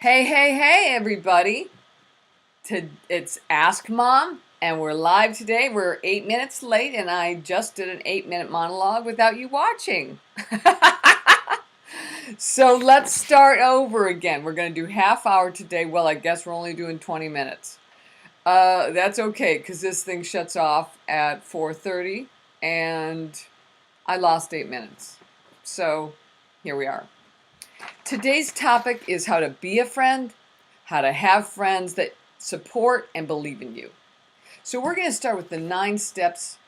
Hey, hey, hey, everybody. It's Ask Mom, and we're live today. We're 8 minutes late, and I just did an 8 minute monologue without you watching. So let's start over again. We're going to do half hour today. Well, I guess we're only doing 20 minutes. That's okay, because this thing shuts off at 4:30, and I lost 8 minutes. So here we are. Today's topic is how to be a friend, how to have friends that support and believe in you. So we're going to start with the 9 steps,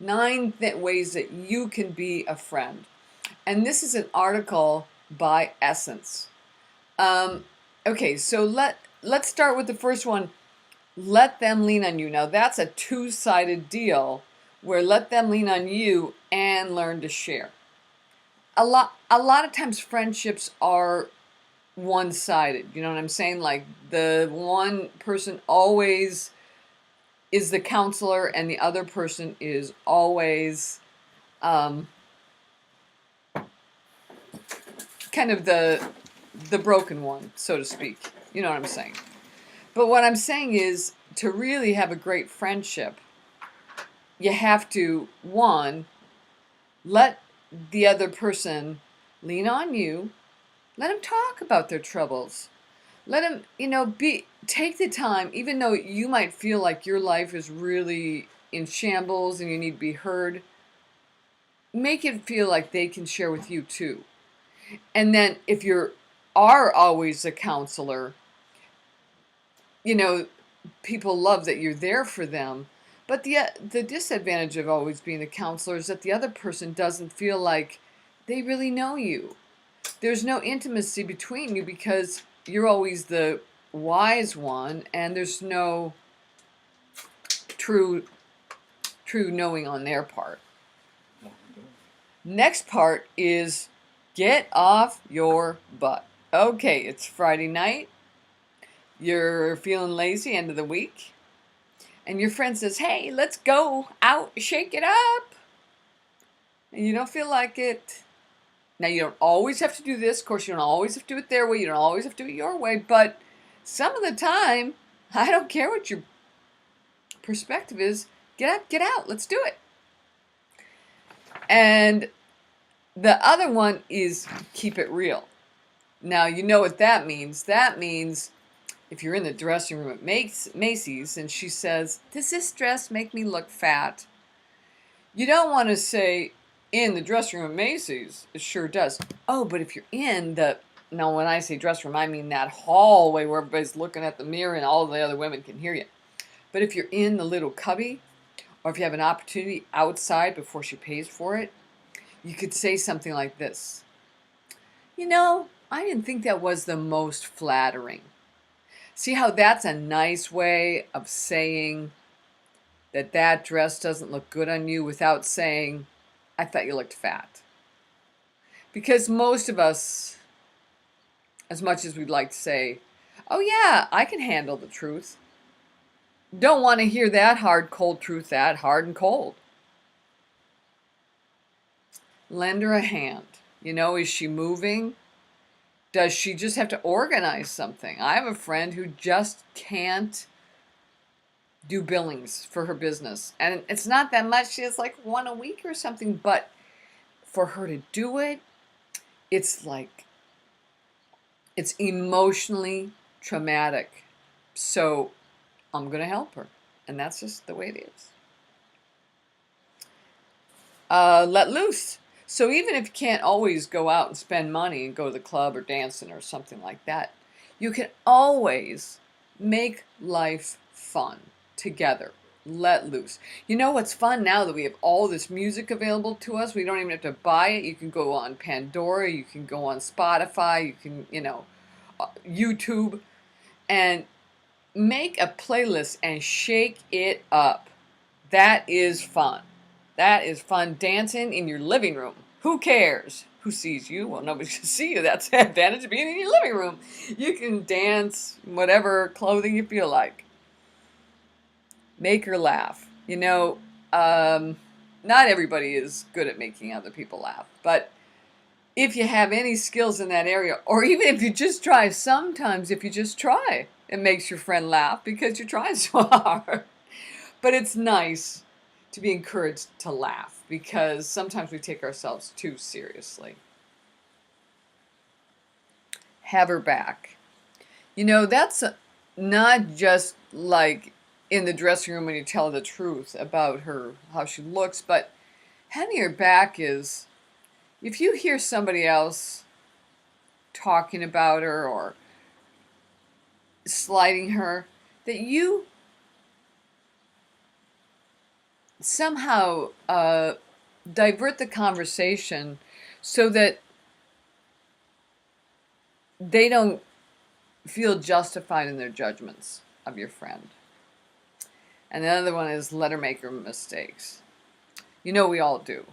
ways that you can be a friend. And this is an article by Essence. Okay, so let's start with the first one. Let them lean on you. Now that's a two-sided deal where let them lean on you and learn to share. A lot of times friendships are one-sided. You know what I'm saying? Like the one person always is the counselor and the other person is always kind of the broken one, so to speak. You know what I'm saying? But what I'm saying is to really have a great friendship, you have to, one, let the other person lean on you. Let them talk about their troubles. Let them, take the time, even though you might feel like your life is really in shambles and you need to be heard, make it feel like they can share with you too. And then if you are always a counselor, people love that you're there for them. But the disadvantage of always being a counselor is that the other person doesn't feel like they really know you. There's no intimacy between you because you're always the wise one and there's no true knowing on their part. Next part is get off your butt. Okay, it's Friday night. You're feeling lazy, end of the week. And your friend says, hey, let's go out, shake it up. And you don't feel like it. Now, you don't always have to do this. Of course, you don't always have to do it their way. You don't always have to do it your way. But some of the time, I don't care what your perspective is. Get up, get out. Let's do it. And the other one is keep it real. Now, you know what that means. That means if you're in the dressing room at Macy's and she says, does this dress make me look fat? You don't want to say, in the dressing room at Macy's, it sure does. Oh, but if you're in now when I say dressing room, I mean that hallway where everybody's looking at the mirror and all the other women can hear you. But if you're in the little cubby, or if you have an opportunity outside before she pays for it, you could say something like this. I didn't think that was the most flattering. See how that's a nice way of saying that dress doesn't look good on you without saying, I thought you looked fat. Because most of us, as much as we'd like to say, oh yeah, I can handle the truth, don't want to hear that hard, cold truth, that hard and cold. Lend her a hand. Is she moving? Does she just have to organize something? I have a friend who just can't do billings for her business. And it's not that much. She has like one a week or something. But for her to do it, it's emotionally traumatic. So I'm going to help her. And that's just the way it is. Let loose. So even if you can't always go out and spend money and go to the club or dancing or something like that, you can always make life fun together. Let loose. You know what's fun now that we have all this music available to us? We don't even have to buy it. You can go on Pandora, you can go on Spotify, you can, YouTube, and make a playlist and shake it up. That is fun. That is fun. Dancing in your living room. Who cares? Who sees you? Well, nobody can see you. That's the advantage of being in your living room. You can dance whatever clothing you feel like. Make her laugh. Not everybody is good at making other people laugh, but if you have any skills in that area, or even if you just try, sometimes if you just try, it makes your friend laugh because you're trying so hard. But it's nice to be encouraged to laugh because sometimes we take ourselves too seriously. Have her back. That's not just like in the dressing room when you tell her the truth about her, how she looks, but having her back is if you hear somebody else talking about her or slighting her, that you somehow divert the conversation so that they don't feel justified in their judgments of your friend. And the other one is let her make her mistakes. We all do.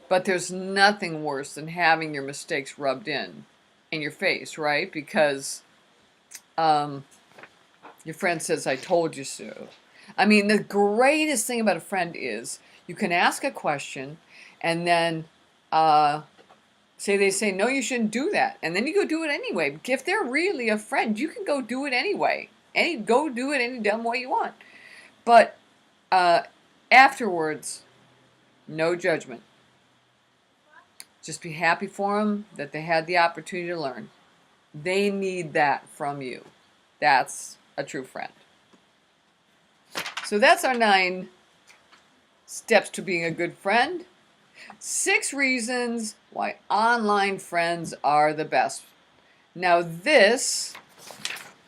But there's nothing worse than having your mistakes rubbed in your face, right? Because your friend says, I told you so. I mean, the greatest thing about a friend is you can ask a question and then they say, no, you shouldn't do that. And then you go do it anyway. If they're really a friend, you can go do it anyway. Go do it any dumb way you want. But afterwards, no judgment. Just be happy for them that they had the opportunity to learn. They need that from you. That's a true friend. So that's our 9 steps to being a good friend. 6 reasons why online friends are the best. Now this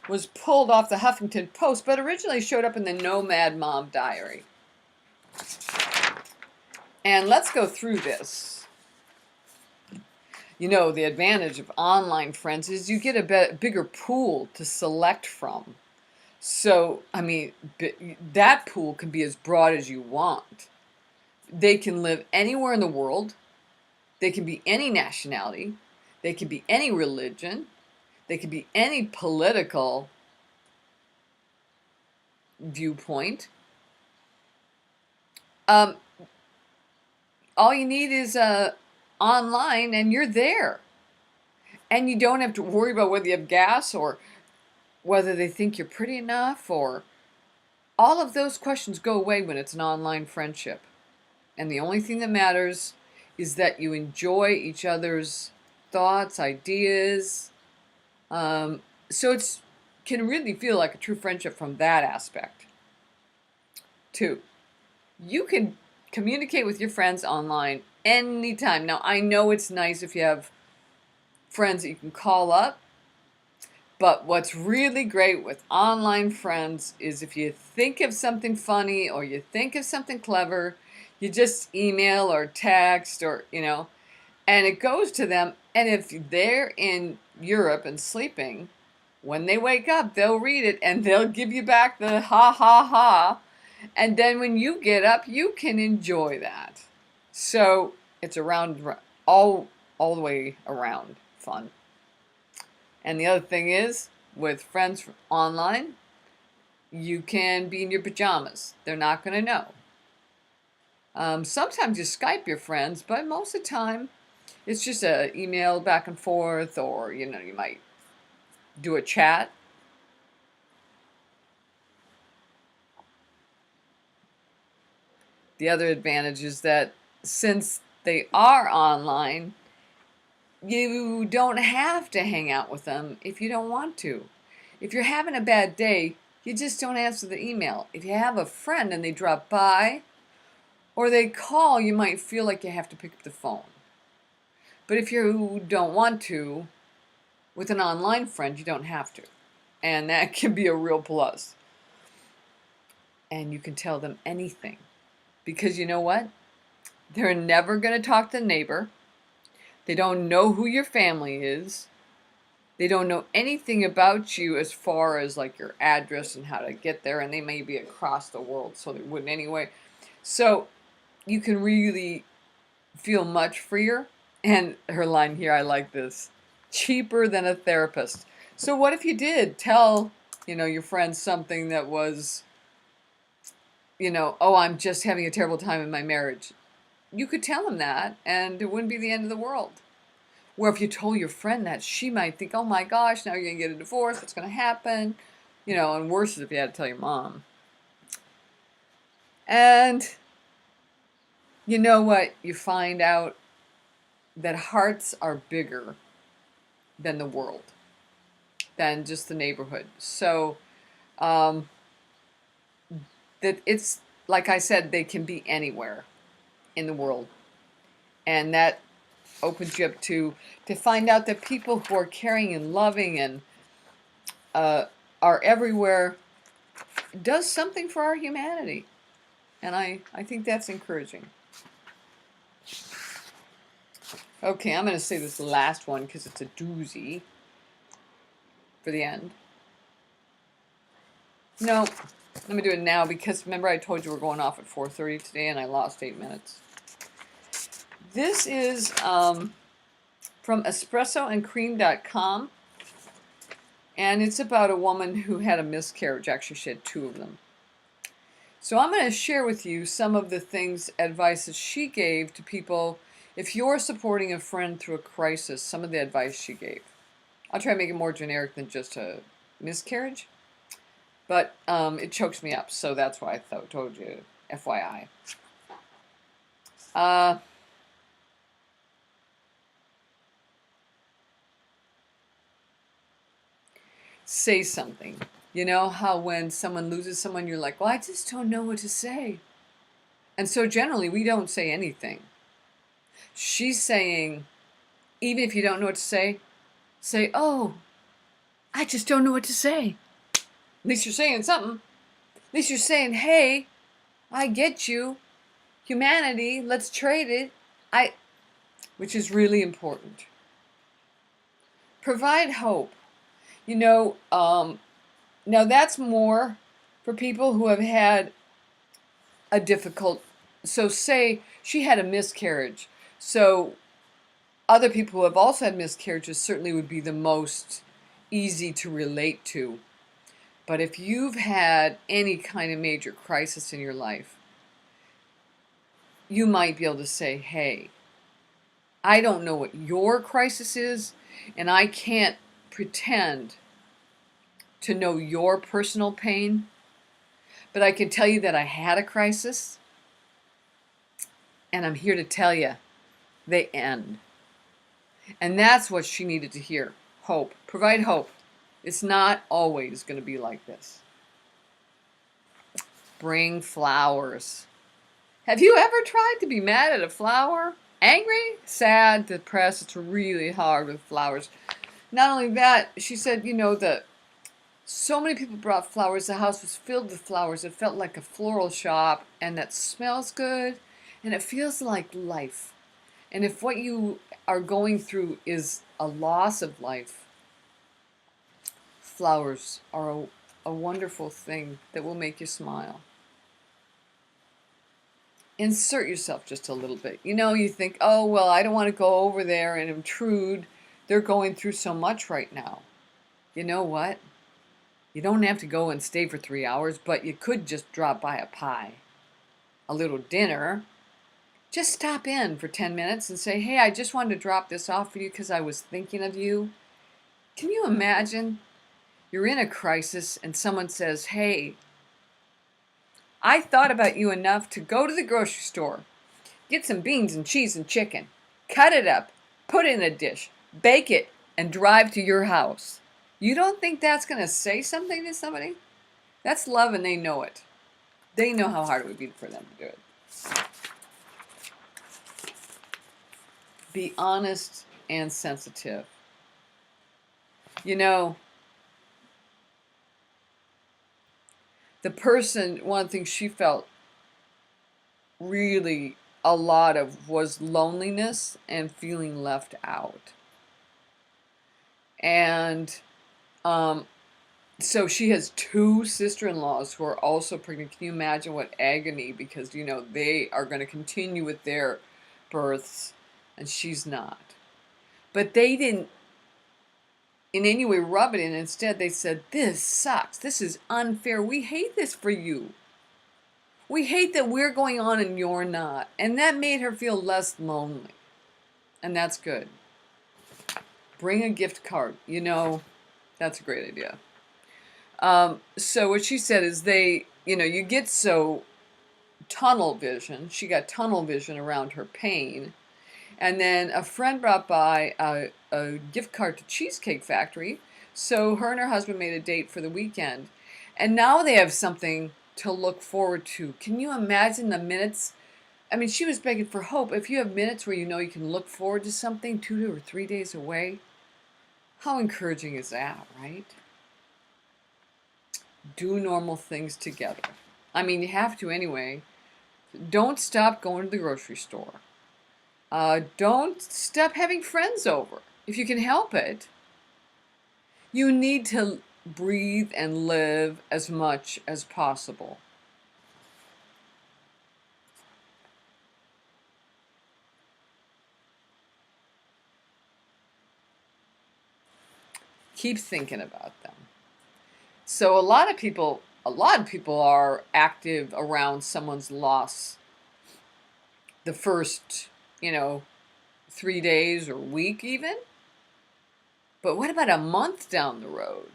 was pulled off the Huffington Post, but originally showed up in the Nomad Mom Diary. And let's go through this. The advantage of online friends is you get a bigger pool to select from. So, that pool can be as broad as you want. They can live anywhere in the world. They can be any nationality. They can be any religion. They can be any political viewpoint. All you need is online and you're there. And you don't have to worry about whether you have gas or whether they think you're pretty enough, or all of those questions go away when it's an online friendship. And the only thing that matters is that you enjoy each other's thoughts, ideas. So it can really feel like a true friendship from that aspect. 2, you can communicate with your friends online anytime. Now, I know it's nice if you have friends that you can call up, but what's really great with online friends is if you think of something funny or you think of something clever, you just email or text or, and it goes to them. And if they're in Europe and sleeping, when they wake up, they'll read it and they'll give you back the ha ha ha. And then when you get up, you can enjoy that. So it's all the way around fun. And the other thing is, with friends online, you can be in your pajamas. They're not going to know. Sometimes you Skype your friends, but most of the time, it's just an email back and forth, or, you might do a chat. The other advantage is that since they are online, you don't have to hang out with them if you don't want to. If you're having a bad day, you just don't answer the email. If you have a friend and they drop by or they call, you might feel like you have to pick up the phone. But if you don't want to, with an online friend, you don't have to. And that can be a real plus. And you can tell them anything. Because you know what? They're never going to talk to the neighbor. They don't know who your family is. They don't know anything about you as far as like your address and how to get there. And they may be across the world, so they wouldn't anyway. So you can really feel much freer. And her line here, I like this. Cheaper than a therapist. So what if you did tell, your friend something that was, oh, I'm just having a terrible time in my marriage. You could tell them that, and it wouldn't be the end of the world. Where if you told your friend that, she might think, oh my gosh, now you're going to get a divorce. What's going to happen? You know, and worse is if you had to tell your mom. And you know what? You find out that hearts are bigger than the world, than just the neighborhood. So that it's, like I said, they can be anywhere in the world. And that opens you up to find out that people who are caring and loving and are everywhere does something for our humanity. And I think that's encouraging. Okay, I'm going to say this last one because it's a doozy for the end. No, let me do it now because remember I told you we're going off at 4:30 today and I lost 8 minutes. This is from espressoandcream.com, and it's about a woman who had a miscarriage. Actually, she had 2 of them. So I'm going to share with you some of the things, advice that she gave to people. If you're supporting a friend through a crisis, some of the advice she gave. I'll try to make it more generic than just a miscarriage, but it chokes me up, so that's why I told you, FYI. Say something. You know how when someone loses someone, you're like, well, I just don't know what to say. And so generally, we don't say anything. She's saying, even if you don't know what to say, oh, I just don't know what to say. At least you're saying something. At least you're saying, hey, I get you. Humanity, let's trade it. Which is really important. Provide hope. You know, now that's more for people who have had a difficult, so say she had a miscarriage. So other people who have also had miscarriages certainly would be the most easy to relate to. But if you've had any kind of major crisis in your life, you might be able to say, hey, I don't know what your crisis is, and I can't pretend to know your personal pain, but I can tell you that I had a crisis, and I'm here to tell you they end. And that's what she needed to hear. Hope. Provide hope. It's not always going to be like this. Bring flowers. Have you ever tried to be mad at a flower? Angry? Sad? Depressed? It's really hard with flowers. Not only that, she said, you know, that so many people brought flowers. The house was filled with flowers. It felt like a floral shop, and that smells good, and it feels like life. And if what you are going through is a loss of life, flowers are a wonderful thing that will make you smile. Insert yourself just a little bit. You know, you think, oh, well, I don't want to go over there and intrude. They're going through so much right now. You know what? You don't have to go and stay for 3 hours, but you could just drop by a pie, a little dinner. Just stop in for 10 minutes and say, hey, I just wanted to drop this off for you because I was thinking of you. Can you imagine? You're in a crisis and someone says, hey, I thought about you enough to go to the grocery store, get some beans and cheese and chicken, cut it up, put it in a dish, bake it, and drive to your house. You don't think that's going to say something to somebody? That's love, and they know it. They know how hard it would be for them to do it. Be honest and sensitive. You know, the person, one of the things she felt really a lot of was loneliness and feeling left out. And so she has 2 sister-in-laws who are also pregnant. Can you imagine what agony? Because, you know, they are going to continue with their births, and she's not. But they didn't in any way rub it in. Instead, they said, this sucks. This is unfair. We hate this for you. We hate that we're going on and you're not. And that made her feel less lonely. And that's good. Bring a gift card. You know, that's a great idea. So what she said is you get so tunnel vision. She got tunnel vision around her pain. And then a friend brought by a gift card to Cheesecake Factory. So her and her husband made a date for the weekend. And now they have something to look forward to. Can you imagine the minutes? I mean, she was begging for hope. If you have minutes where you know you can look forward to something 2 or 3 days away, how encouraging is that, right? Do normal things together. I mean, you have to anyway. Don't stop going to the grocery store. Don't stop having friends over if you can help it. You need to breathe and live as much as possible. Keep thinking about them. So a lot of people are active around someone's loss the first, 3 days or week even. But what about a month down the road?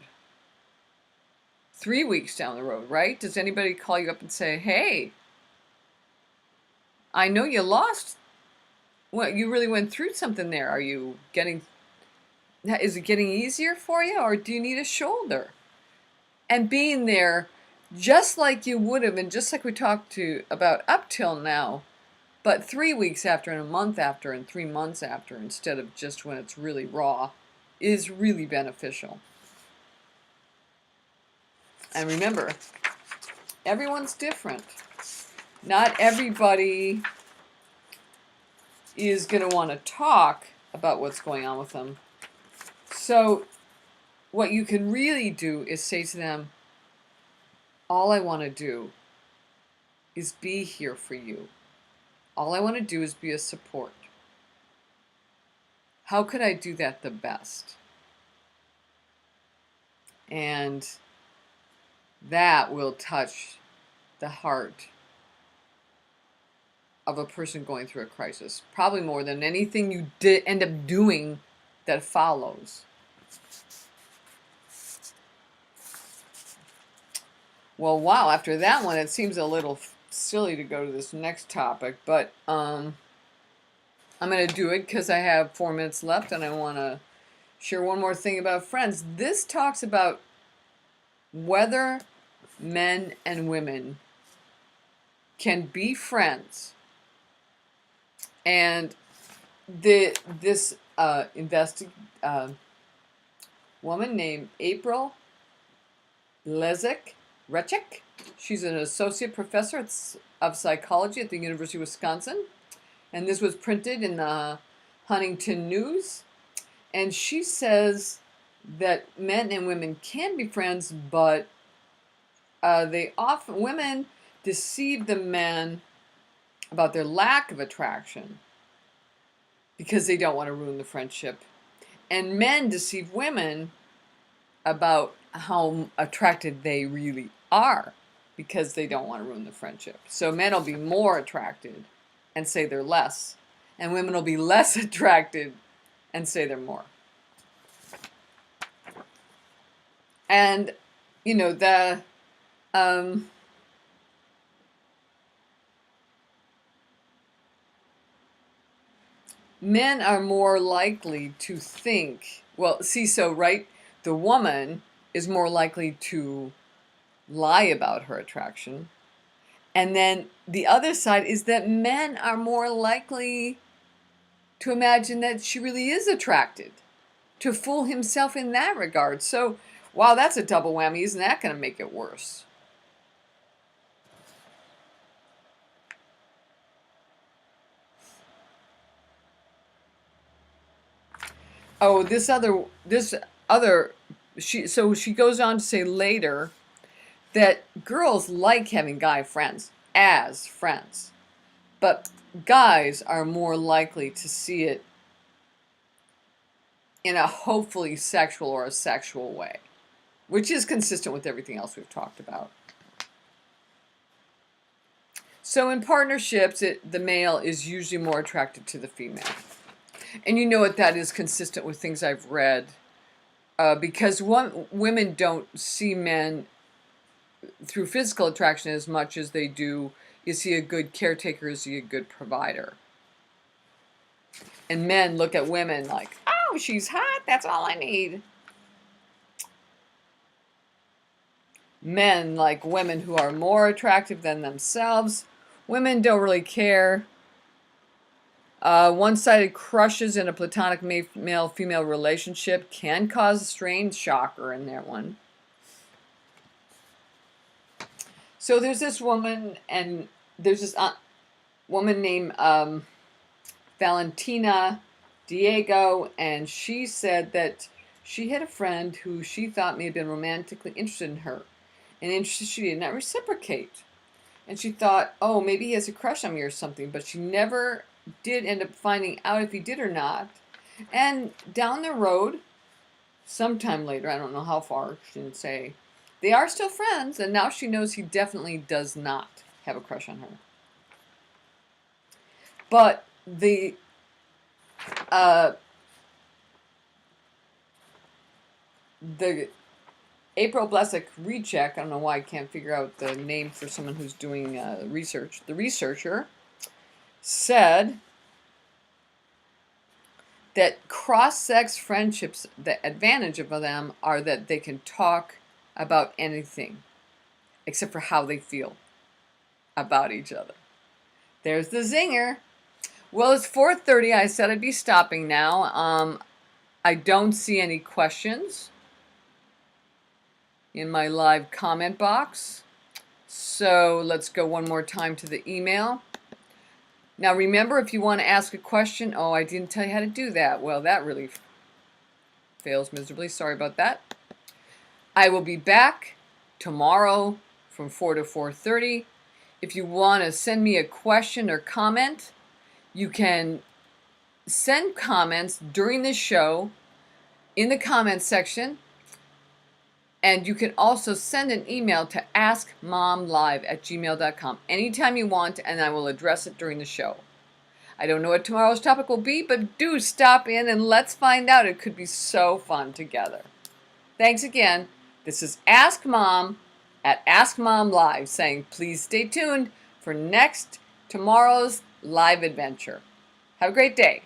3 weeks down the road, right? Does anybody call you up and say, hey, I know you lost, well, you really went through something there. Is it getting easier for you, or do you need a shoulder? And being there just like you would have, and just like we talked about up till now, but 3 weeks after, and a month after, and 3 months after, instead of just when it's really raw, is really beneficial. And remember, everyone's different. Not everybody is going to want to talk about what's going on with them. So what you can really do is say to them, all I want to do is be here for you. All I want to do is be a support. How could I do that the best? And that will touch the heart of a person going through a crisis, probably more than anything you end up doing that follows. Well, wow, after that one, it seems a little silly to go to this next topic, but I'm going to do it because I have 4 minutes left, and I want to share one more thing about friends. This talks about whether men and women can be friends. And this woman named April Rechik, she's an associate professor of psychology at the University of Wisconsin, and this was printed in the Huntington News. And she says that men and women can be friends, but women deceive the men about their lack of attraction because they don't want to ruin the friendship. And men deceive women about how attracted they really are because they don't want to ruin the friendship. So men will be more attracted and say they're less, and women will be less attracted and say they're more. And, men are more likely to think, right? The woman is more likely to lie about her attraction. And then the other side is that men are more likely to imagine that she really is attracted, to fool himself in that regard. So, wow, that's a double whammy. Isn't that going to make it worse? Oh, she goes on to say later that girls like having guy friends as friends, but guys are more likely to see it in a hopefully sexual or a sexual way, which is consistent with everything else we've talked about. So in partnerships, the male is usually more attracted to the female. And you know what, that is consistent with things I've read. Because women don't see men through physical attraction as much as they do, is he a good caretaker, is he a good provider? And men look at women like, oh, she's hot, that's all I need. Men like women who are more attractive than themselves. Women don't really care. One-sided crushes in a platonic male-female relationship can cause a strange shocker in that one. So there's this woman, and there's this woman named Valentina Diego, and she said that she had a friend who she thought may have been romantically interested in her, and interested she did not reciprocate. And she thought, oh, maybe he has a crush on me or something, but she never did end up finding out if he did or not. And down the road, sometime later, I don't know how far, she didn't say, they are still friends, and now she knows he definitely does not have a crush on her. But the April Blesick recheck, I don't know why I can't figure out the name for someone who's doing research. The researcher said that cross-sex friendships, the advantage of them are that they can talk about anything except for how they feel about each other. There's the zinger. Well, it's 4:30. I said I'd be stopping now. I don't see any questions in my live comment box. So let's go one more time to the email. Now remember, if you want to ask a question, oh, I didn't tell you how to do that. Well, that really fails miserably. Sorry about that. I will be back tomorrow from 4 to 4:30. If you want to send me a question or comment, you can send comments during the show in the comments section. And you can also send an email to askmomlive@gmail.com anytime you want, and I will address it during the show. I don't know what tomorrow's topic will be, but do stop in and let's find out. It could be so fun together. Thanks again. This is Ask Mom at Ask Mom Live saying please stay tuned for tomorrow's live adventure. Have a great day.